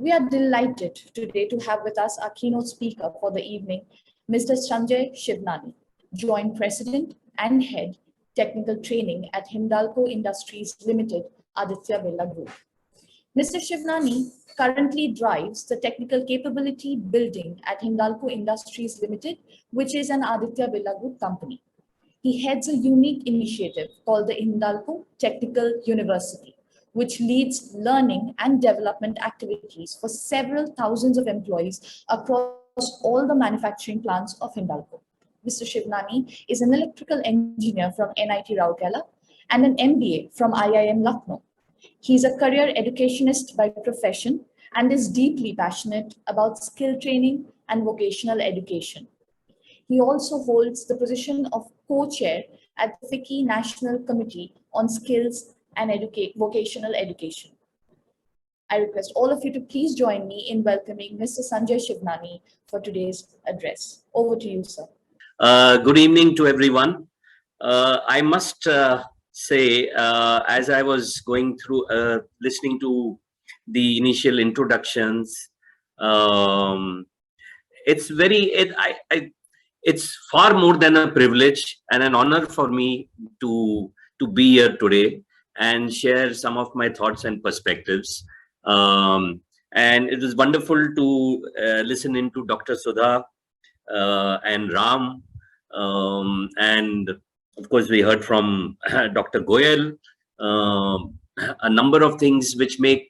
We are delighted today to have with us our keynote speaker for the evening, Mr. Sanjay Shivnani, Joint President and Head, Technical Training at Hindalco Industries Limited, Aditya Birla Group. Mr. Shivnani currently drives the technical capability building at Hindalco Industries Limited, which is an Aditya Birla Group company. He heads a unique initiative called the Hindalco Technical University, which leads learning and development activities for several thousands of employees across all the manufacturing plants of Hindalco. Mr. Shivnani is an electrical engineer from NIT Rourkela and an MBA from IIM Lucknow. He's a career educationist by profession and is deeply passionate about skill training and vocational education. He also holds the position of co-chair at the FFE National Committee on Skills and Vocational Education. I request all of you to please join me in welcoming Mr. Sanjay Shivnani for today's address. Over to you, sir. Good evening to everyone. I must say, as I was going through listening to the initial introductions, it's far more than a privilege and an honor for me to be here today and share some of my thoughts and perspectives. And it is wonderful to listen into Dr. Sudha and Ram, and of course we heard from Dr. Goyal, a number of things which make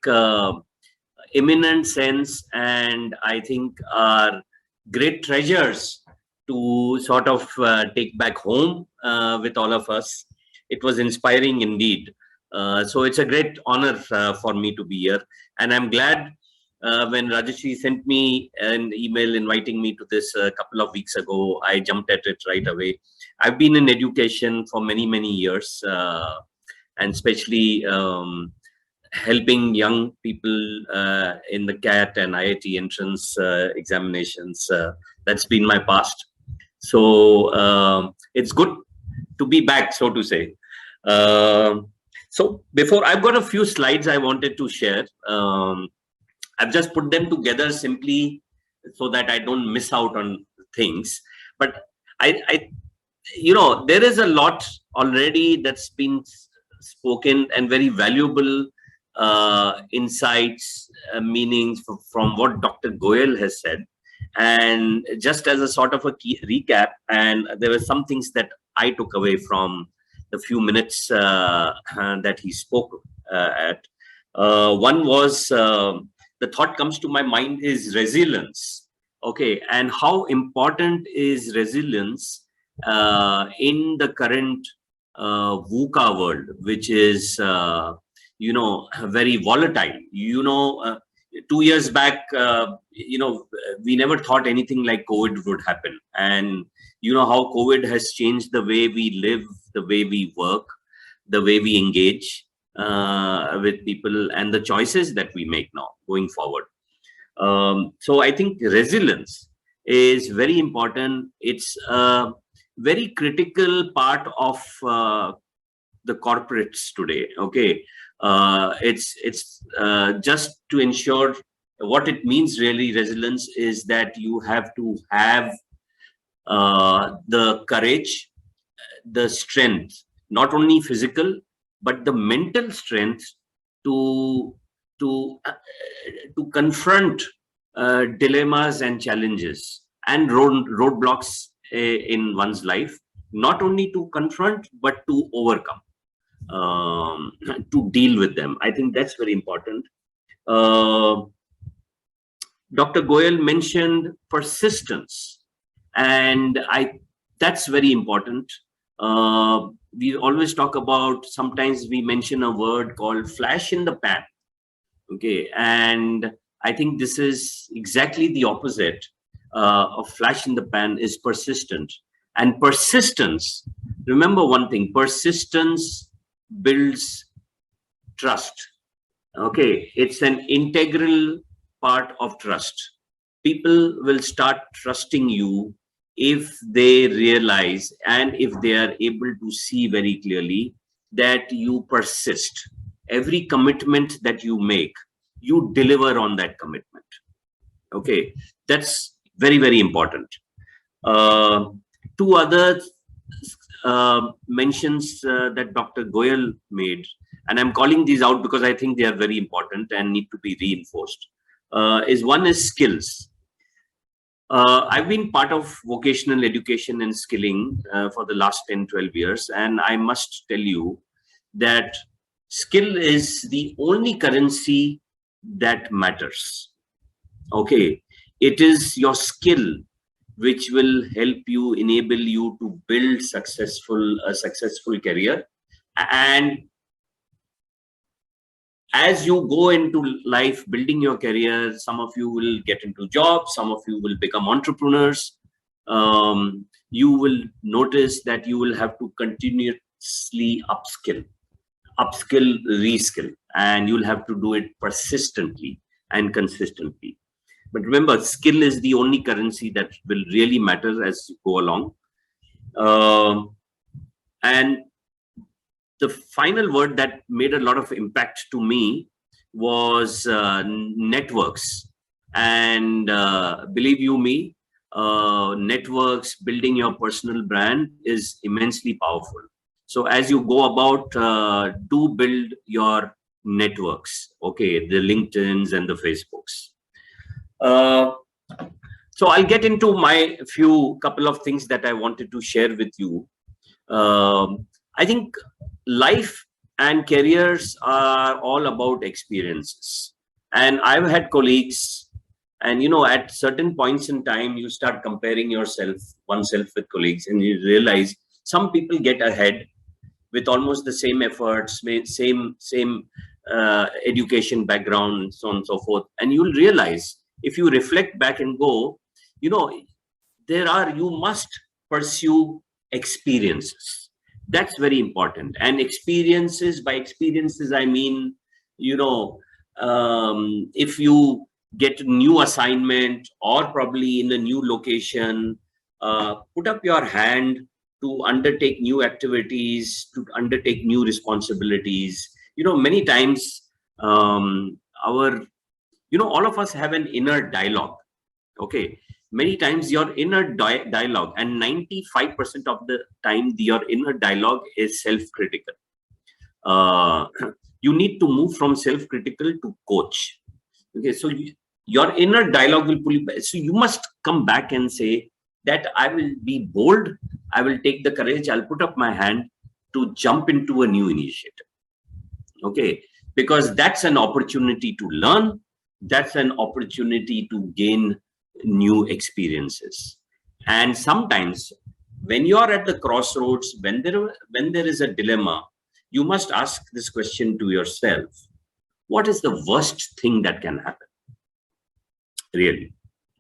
eminent sense, and I think are great treasures to sort of take back home with all of us. It was inspiring indeed. So it's a great honor for me to be here, and I'm glad when Rajeshri sent me an email inviting me to this a couple of weeks ago, I jumped at it right away. I've been in education for many years, and especially helping young people in the CAT and IIT entrance examinations. That's been my past. So it's good to be back, so to say. So before, I've got a few slides I wanted to share. I've just put them together simply so that I don't miss out on things. But there is a lot already that's been spoken, and very valuable insights, meanings from what Dr. Goyal has said. And just as a sort of a key recap, and there were some things that I took away from the few minutes that he spoke at. One was, the thought comes to my mind is resilience. Okay, and how important is resilience in the current VUCA world, which is very volatile. 2 years back, we never thought anything like COVID would happen. And you know how COVID has changed the way we live, the way we work, the way we engage with people, and the choices that we make now going forward. So I think resilience is very important. It's a very critical part of the corporates today. Okay. It's just to ensure what it means really. Resilience is that you have to have the courage, the strength, not only physical but the mental strength to confront dilemmas and challenges and roadblocks in one's life, not only to confront but to overcome, to deal with them. I think that's very important. Dr. Goyal mentioned persistence, and that's very important. We always talk about, sometimes we mention a word called flash in the pan. Okay, and I think this is exactly the opposite of flash in the pan is persistent. And persistence, remember one thing, persistence builds trust. Okay, it's an integral part of trust. People will start trusting you if they realize and if they are able to see very clearly that you persist. Every commitment that you make, you deliver on that commitment. Okay, that's very, very important. Two other mentions that Dr. Goyal made, and I'm calling these out because I think they are very important and need to be reinforced. One is skills. I've been part of vocational education and skilling for the last 10-12 years, and I must tell you that skill is the only currency that matters. Okay, it is your skill which will help you, enable you to build a successful career. And as you go into life building your career, some of you will get into jobs, some of you will become entrepreneurs. You will notice that you will have to continuously upskill, reskill, and you'll have to do it persistently and consistently. But remember, skill is the only currency that will really matter as you go along. And the final word that made a lot of impact to me was networks. And believe you me, networks, building your personal brand is immensely powerful. So as you go about, do build your networks, okay, the LinkedIns and the Facebooks. So I'll get into my couple of things that I wanted to share with you. I think life and careers are all about experiences. And I've had colleagues, and at certain points in time, you start comparing oneself with colleagues, and you realize some people get ahead with almost the same efforts, same education background, so on and so forth. And you'll realize, if you reflect back and go, you must pursue experiences. That's very important. And by experiences, I mean, if you get a new assignment or probably in a new location, put up your hand to undertake new activities, to undertake new responsibilities. Many times, all of us have an inner dialogue. Okay, many times your inner dialogue, and 95% of the time your inner dialogue is self-critical. You need to move from self-critical to coach. Okay, so your inner dialogue will pull you back. So you must come back and say that I will be bold, I will take the courage, I'll put up my hand to jump into a new initiative. Okay, because that's an opportunity to learn, that's an opportunity to gain new experiences. And sometimes when you are at the crossroads, when there is a dilemma, you must ask this question to yourself: what is the worst thing that can happen? Really?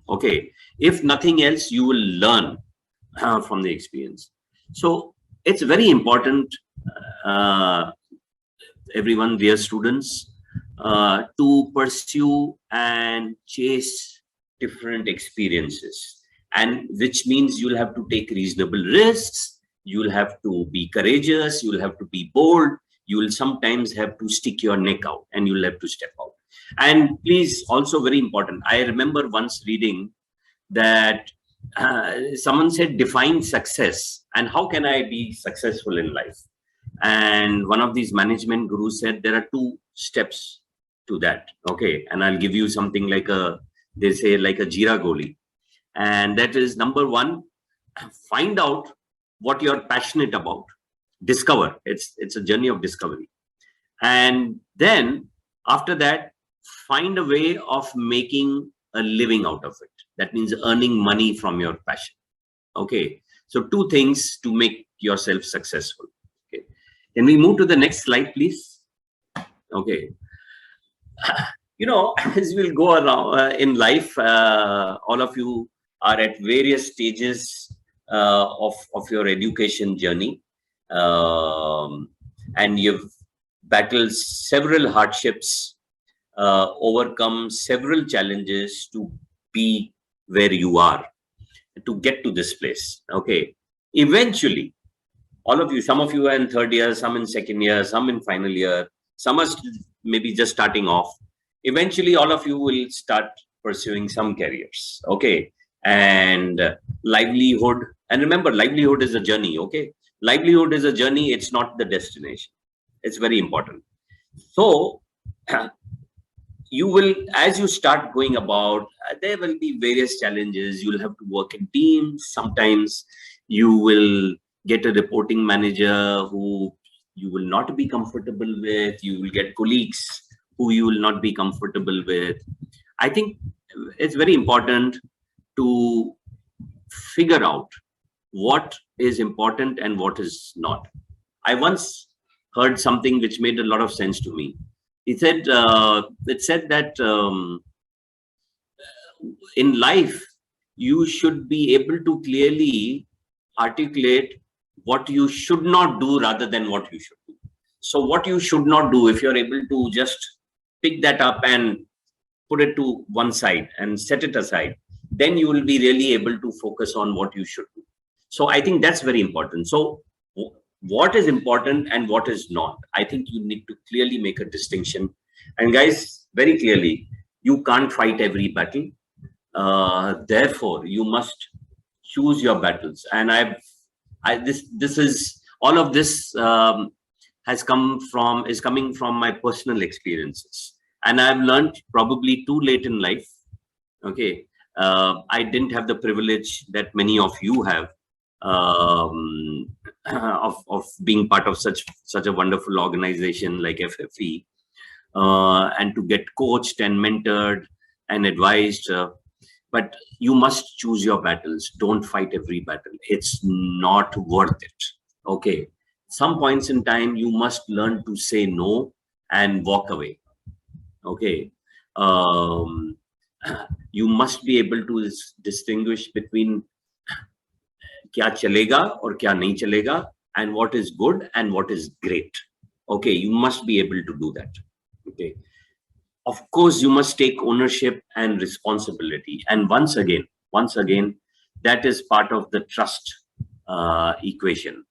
Okay, if nothing else, you will learn from the experience. So it's very important, everyone, dear students, to pursue and chase different experiences, and which means you'll have to take reasonable risks, you'll have to be courageous, you'll have to be bold, you will sometimes have to stick your neck out, and you'll have to step out. And please, also very important, I remember once reading that someone said, define success, and how can I be successful in life? And one of these management gurus said there are 2 steps to that. Okay, and I'll give you something like they say like a Jira Goli. And that is, number 1, find out what you're passionate about. Discover. It's a journey of discovery. And then after that, find a way of making a living out of it. That means earning money from your passion. Okay, so 2 things to make yourself successful. Okay, can we move to the next slide, please? Okay. As we'll go around in life, all of you are at various stages of your education journey, and you've battled several hardships, overcome several challenges to be where you are, to get to this place. Okay, eventually, all of you, some of you are in 3rd year, some in 2nd year, some in final year, some are maybe just starting off. eventually all of you will start pursuing some careers. Okay. And livelihood, and remember, livelihood is a journey. Okay. Livelihood is a journey. It's not the destination. It's very important. So you will, as you start going about, there will be various challenges. You'll have to work in teams. Sometimes you will get a reporting manager who you will not be comfortable with. You will get colleagues who you will not be comfortable with. I think it's very important to figure out what is important and what is not. I once heard something which made a lot of sense to me. It said that in life, you should be able to clearly articulate what you should not do rather than what you should do. So what you should not do, if you're able to just pick that up and put it to one side and set it aside, then you will be really able to focus on what you should do. So I think that's very important. So what is important and what is not, I think you need to clearly make a distinction. And guys, very clearly, you can't fight every battle. Therefore, you must choose your battles. And this is all of this is coming from my personal experiences, and I've learned probably too late in life. Okay, I didn't have the privilege that many of you have, of being part of such a wonderful organization like FFE, and to get coached and mentored and advised. But you must choose your battles. Don't fight every battle. It's not worth it. Okay. Some points in time, you must learn to say no and walk away. Okay. You must be able to distinguish between kya chalega or kya nahi chalega, and what is good and what is great. Okay. You must be able to do that. Okay. Of course, you must take ownership and responsibility. And once again, that is part of the trust equation.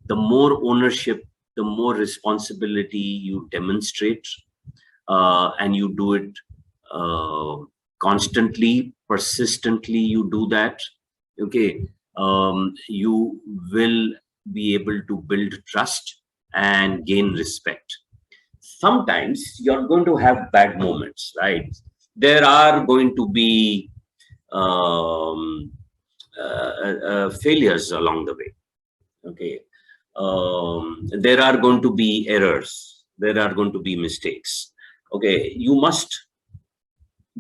The more ownership, the more responsibility you demonstrate, and you do it constantly, persistently, you do that. Okay, you will be able to build trust and gain respect. Sometimes you're going to have bad moments, right? There are going to be failures along the way. Okay, there are going to be errors. There are going to be mistakes. Okay, you must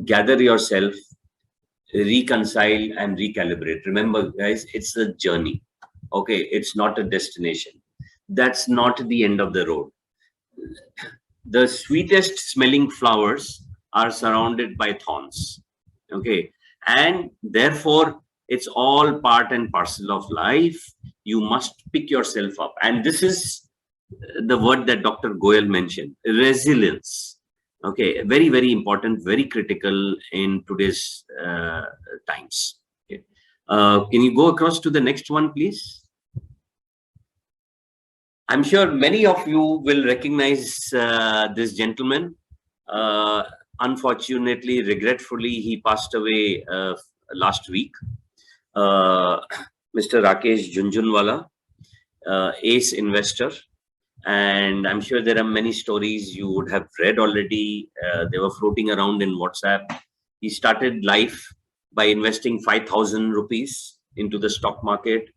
gather yourself, reconcile, and recalibrate. Remember, guys, it's a journey. Okay, it's not a destination. That's not the end of the road. The sweetest smelling flowers are surrounded by thorns. Okay, and therefore it's all part and parcel of life. You must pick yourself up, and this is the word that Dr. Goyal mentioned: resilience. Okay, very, very important, very critical in today's times. Okay. Can you go across to the next one, please? I'm sure many of you will recognize this gentleman. Unfortunately, regretfully, he passed away last week. Mr. Rakesh Jhunjhunwala, ace investor. And I'm sure there are many stories you would have read already. They were floating around in WhatsApp. He started life by investing 5,000 rupees into the stock market.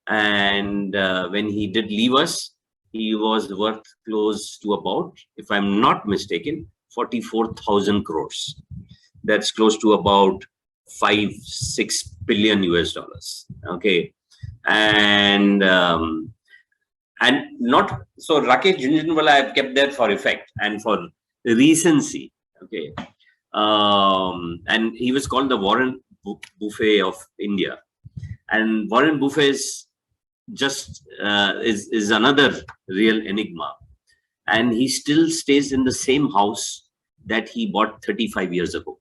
And when he did leave us, he was worth close to about, if I'm not mistaken, 44,000 crores. That's close to about 5-6 billion US dollars. Okay. And not so Rakesh Jhunjhunwala, I've kept that for effect and for recency. Okay. And he was called the Warren Buffett of India. And Warren Buffett is just is another real enigma, and he still stays in the same house that he bought 35 years ago.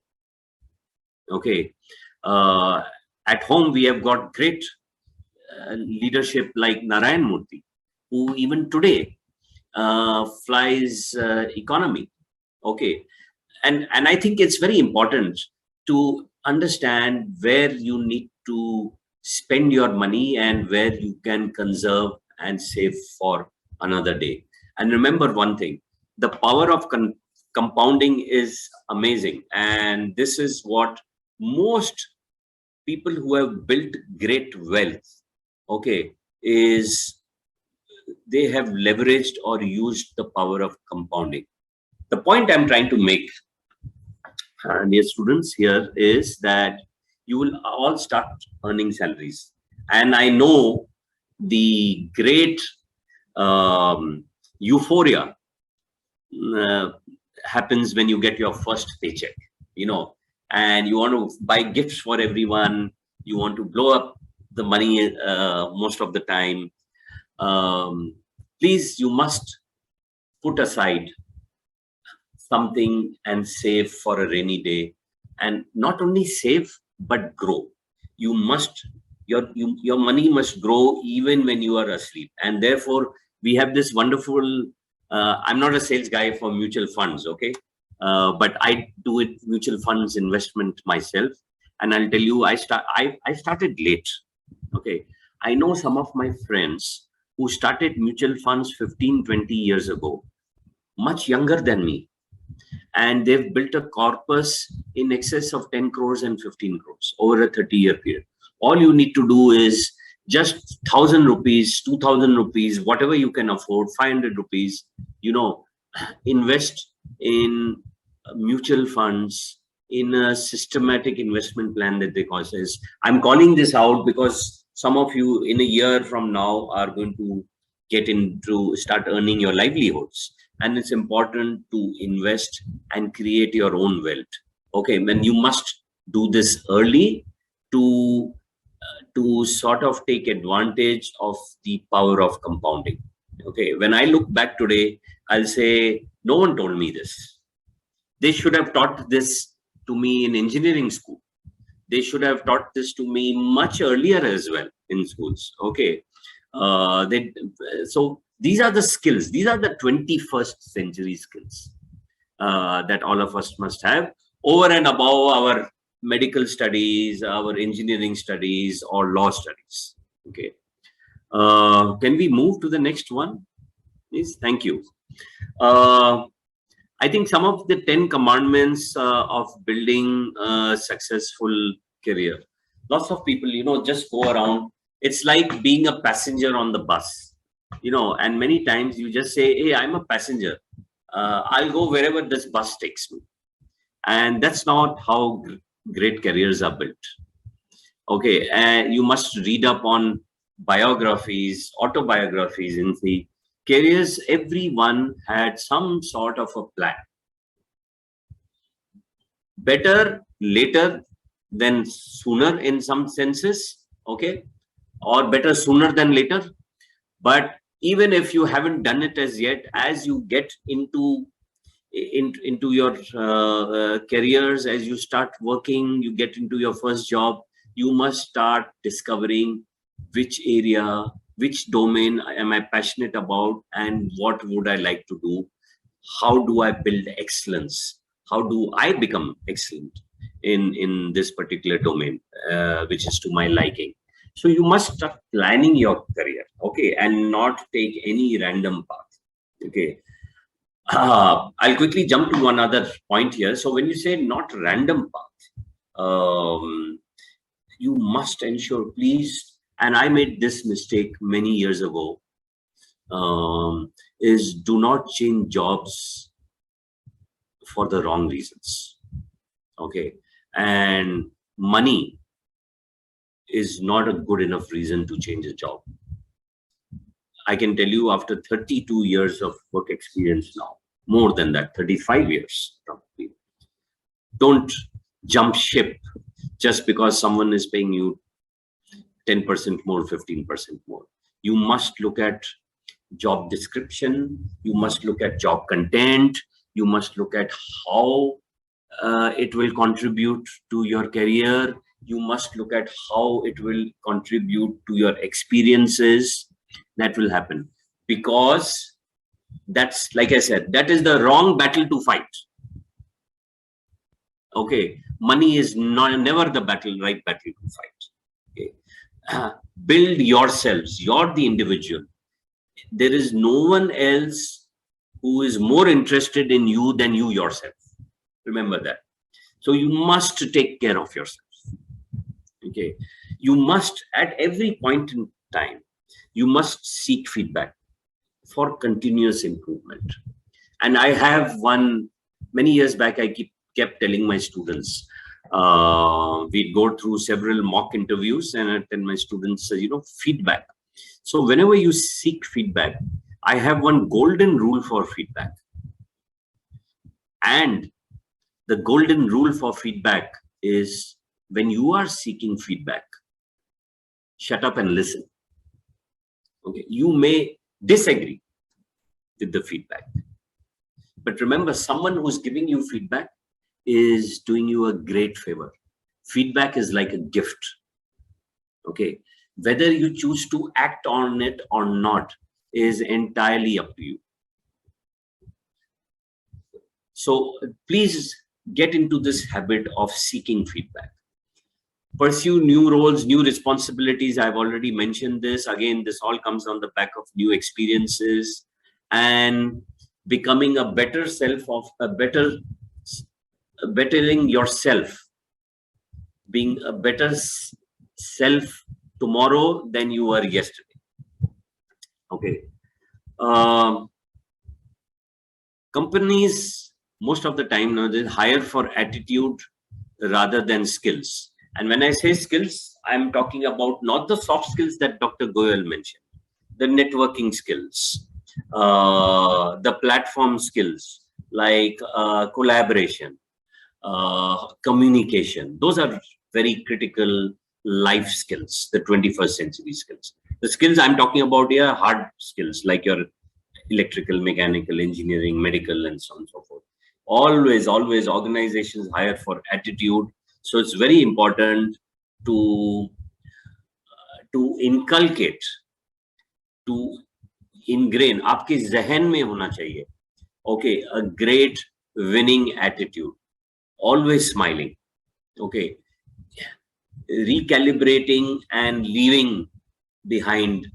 Okay, at home we have got great leadership like Narayan Murthy, who even today flies economy. Okay, and I think it's very important to understand where you need to spend your money and where you can conserve and save for another day. And remember one thing, the power of compounding is amazing, and this is what most people who have built great wealth, okay, is they have leveraged or used the power of compounding. The point I'm trying to make, dear students, here is that you will all start earning salaries. And I know the great euphoria uh, happens when you get your first paycheck, you know, and you want to buy gifts for everyone. You want to blow up the money most of the time. Please, you must put aside something and save for a rainy day, and not only save but grow. You must, your money must grow even when you are asleep. And therefore we have this wonderful, I'm not a sales guy for mutual funds, okay, but I do it mutual funds investment myself. And I'll tell you, I started late, okay. I know some of my friends who started mutual funds 15-20 years ago, much younger than me, and they've built a corpus in excess of 10 crores and 15 crores over a 30-year period. All you need to do is just 1,000 rupees, 2,000 rupees, whatever you can afford, 500 rupees, you know, invest in mutual funds, in a systematic investment plan that they call this. I'm calling this out because some of you in a year from now are going to get into, start earning your livelihoods. And it's important to invest and create your own wealth. Okay, when you must do this early to sort of take advantage of the power of compounding. Okay, when I look back today, I'll say no one told me this. They should have taught this to me in engineering school. They should have taught this to me much earlier as well in schools. Okay, so these are the skills. These are the 21st century skills that all of us must have over and above our medical studies, our engineering studies, or law studies. Okay. Can we move to the next one, please? Thank you. I think some of the 10 commandments of building a successful career. Lots of people, you know, just go around. It's like being a passenger on the bus, you know, and many times you just say, hey, I'm a passenger. I'll go wherever this bus takes me. And that's not how great careers are built. Okay, and you must read up on biographies, autobiographies, and see careers. Everyone had some sort of a plan. Better later than sooner in some senses, okay, or better sooner than later. But even if you haven't done it as yet, as you get into your careers, as you start working, you get into your first job, you must start discovering which area, which domain am I passionate about, and what would I like to do. How do I build excellence? How do I become excellent in this particular domain, which is to my liking? So you must start planning your career, okay, and not take any random path, okay. I'll quickly jump to one other point here. So when you say not random path, you must ensure, please, and I made this mistake many years ago, is do not change jobs for the wrong reasons, okay. And money is not a good enough reason to change a job. I can tell you, after 32 years of work experience now, more than that, 35 years probably, don't jump ship just because someone is paying you 10% more, 15% more. You must look at job description, you must look at job content, you must look at how it will contribute to your career, you must look at how it will contribute to your experiences. That will happen, because that's, like I said, that is the wrong battle to fight. Okay, money is never the right battle to fight. Okay, build yourselves. You're the individual. There is no one else who is more interested in you than you yourself. Remember that. So you must take care of yourself. Okay, you must, at every point in time, you must seek feedback for continuous improvement. And I have one, many years back, I kept telling my students, we go through several mock interviews, and I tell my students, feedback. So whenever you seek feedback, I have one golden rule for feedback. And the golden rule for feedback is, when you are seeking feedback, shut up and listen. Okay, you may disagree with the feedback, but remember, someone who's giving you feedback is doing you a great favor. Feedback is like a gift. Okay, whether you choose to act on it or not is entirely up to you. So please get into this habit of seeking feedback. Pursue new roles, new responsibilities. I've already mentioned this. Again, this all comes on the back of new experiences and becoming a better self, bettering yourself, being a better self tomorrow than you were yesterday. Okay. Companies, most of the time now, they hire for attitude rather than skills. And when I say skills, I'm talking about not the soft skills that Dr. Goyal mentioned, the networking skills, the platform skills like collaboration, communication. Those are very critical life skills, the 21st century skills. The skills I'm talking about here are hard skills like your electrical, mechanical, engineering, medical, and so on and so forth. Always organizations hire for attitude. So it's very important to inculcate, to ingrain, आपके ज़हन में होना चाहिए, okay, a great winning attitude, always smiling, okay, recalibrating and leaving behind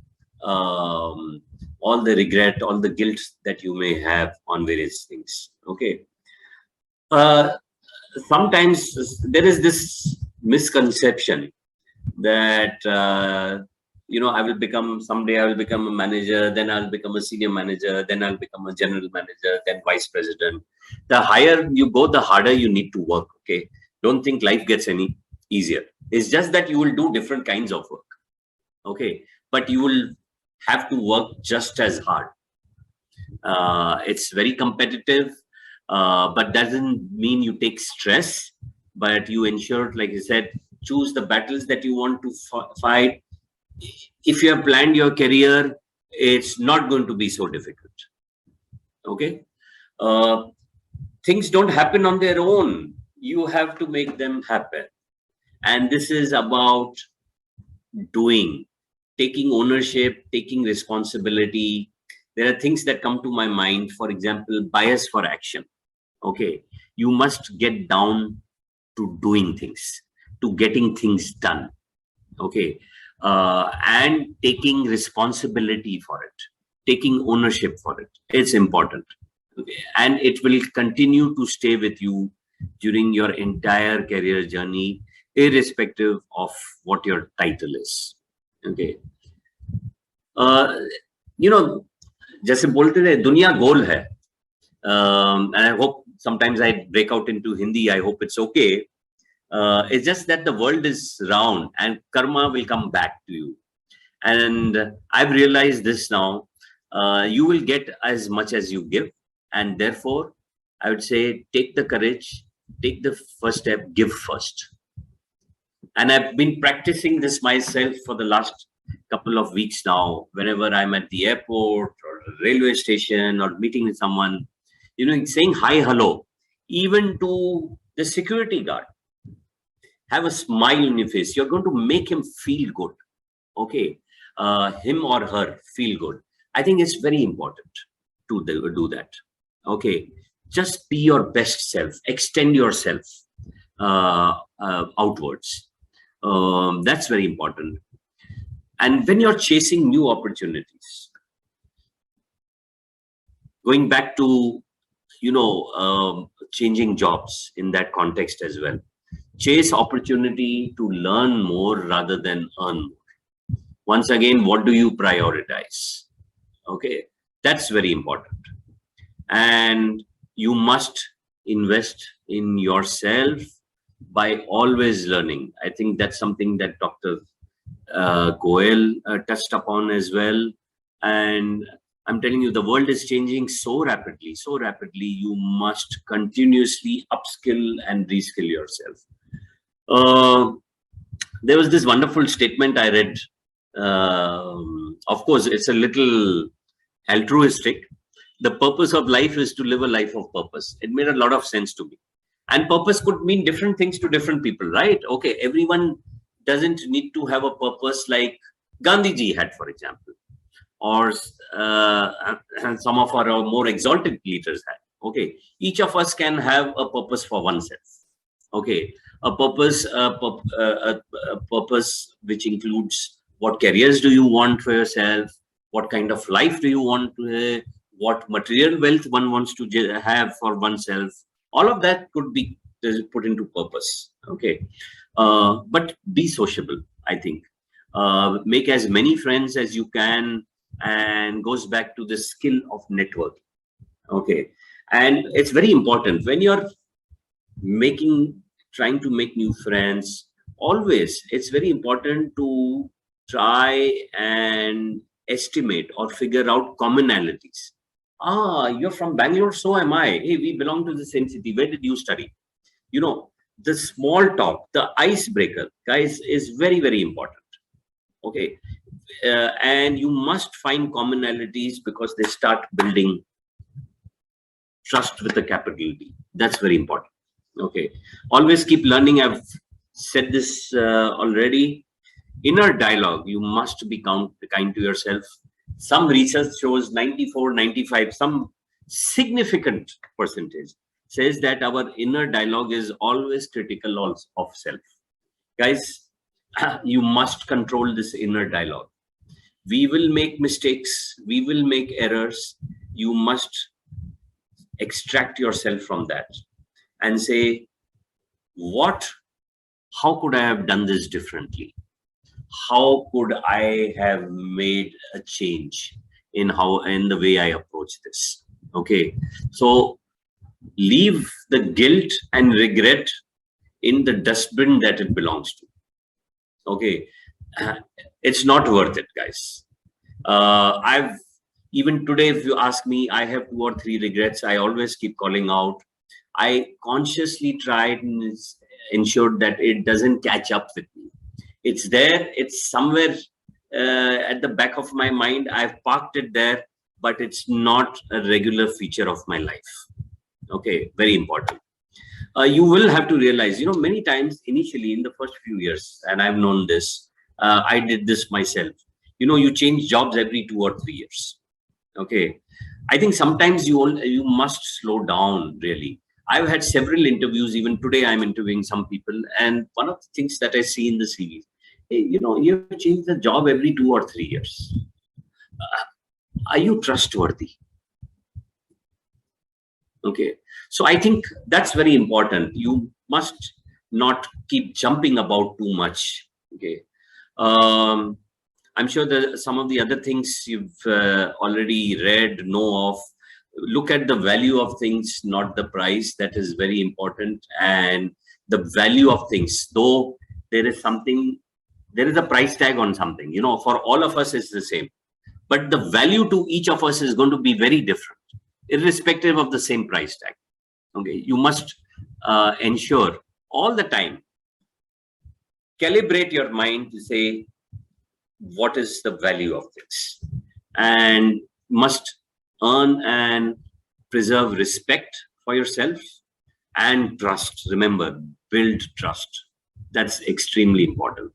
all the regret, all the guilt that you may have on various things, okay. Sometimes there is this misconception that I will become, someday I will become a manager, then I'll become a senior manager, then I'll become a general manager, then vice president. The higher you go, the harder you need to work. Okay, don't think life gets any easier. It's just that you will do different kinds of work. Okay, but you will have to work just as hard. It's very competitive. But doesn't mean you take stress, but you ensure, like I said, choose the battles that you want to fight. If you have planned your career, it's not going to be so difficult. Okay, things don't happen on their own. You have to make them happen, and this is about doing, taking ownership, taking responsibility. There are things that come to my mind. For example, bias for action. Okay, you must get down to doing things, to getting things done. Okay, and taking responsibility for it, taking ownership for it. It's important. Okay, and it will continue to stay with you during your entire career journey, irrespective of what your title is. Okay, जैसे बोलते थे दुनिया गोल है, and I hope sometimes I break out into Hindi. I hope it's okay. It's just that the world is round and karma will come back to you. And I've realized this now. You will get as much as you give. And therefore, I would say take the courage, take the first step, give first. And I've been practicing this myself for the last couple of weeks now. Whenever I'm at the airport or railway station or meeting with someone, saying hi, hello, even to the security guard, have a smile on your face. You're going to make him feel good. Okay, him or her feel good. I think it's very important to do that. Okay, just be your best self, extend yourself. outwards. That's very important. And when you're chasing new opportunities, going back to, changing jobs in that context as well, chase opportunity to learn more rather than earn more. Once again, what do you prioritize? Okay, that's very important. And you must invest in yourself by always learning. I think that's something that Dr. Goel touched upon as well. And I'm telling you, the world is changing so rapidly, you must continuously upskill and reskill yourself. There was this wonderful statement I read. Of course, it's a little altruistic. The purpose of life is to live a life of purpose. It made a lot of sense to me. And purpose could mean different things to different people, right? Okay, everyone doesn't need to have a purpose like Gandhiji had, for example, or some of our more exalted leaders had. Okay, each of us can have a purpose for oneself. Okay, a purpose which includes what careers do you want for yourself, what kind of life do you want to have, what material wealth one wants to have for oneself. All of that could be put into purpose. Okay, but be sociable, I think. Make as many friends as you can, and goes back to the skill of networking. Okay, and it's very important when you're trying to make new friends. Always, it's very important to try and estimate or figure out commonalities. You're from Bangalore, so am I. Hey, we belong to the same city. Where did you study? The small talk, the icebreaker, guys, is very, very important. Okay, and you must find commonalities because they start building trust with a capital D. That's very important. Okay, always keep learning. I've said this already. Inner dialogue, you must be kind to yourself. Some research shows 94, 95, some significant percentage says that our inner dialogue is always critical of self. Guys, you must control this inner dialogue. We will make mistakes, we will make errors. You must extract yourself from that and say, how could I have done this differently? How could I have made a change in the way I approach this? Okay, so leave the guilt and regret in the dustbin that it belongs to. Okay, it's not worth it, guys. Even today, if you ask me, I have 2 or 3 regrets. I always keep calling out. I consciously tried and ensured that it doesn't catch up with me. It's there, it's somewhere at the back of my mind. I've parked it there, but it's not a regular feature of my life. Okay, very important. You will have to realize, many times initially in the first few years, and I've known this, I did this myself. You change jobs every 2 or 3 years. Okay, I think sometimes you must slow down, really. I've had several interviews. Even today, I'm interviewing some people, and one of the things that I see in the CV, you change the job every 2 or 3 years. Are you trustworthy? Okay, so I think that's very important. You must not keep jumping about too much. Okay, I'm sure that some of the other things you've already read, know of. Look at the value of things, not the price. That is very important. And the value of things, though there is a price tag on something, for all of us it's the same, but the value to each of us is going to be very different, irrespective of the same price tag. Okay, you must ensure all the time, calibrate your mind to say, what is the value of things, and must earn and preserve respect for yourself and trust. Remember, build trust. That's extremely important.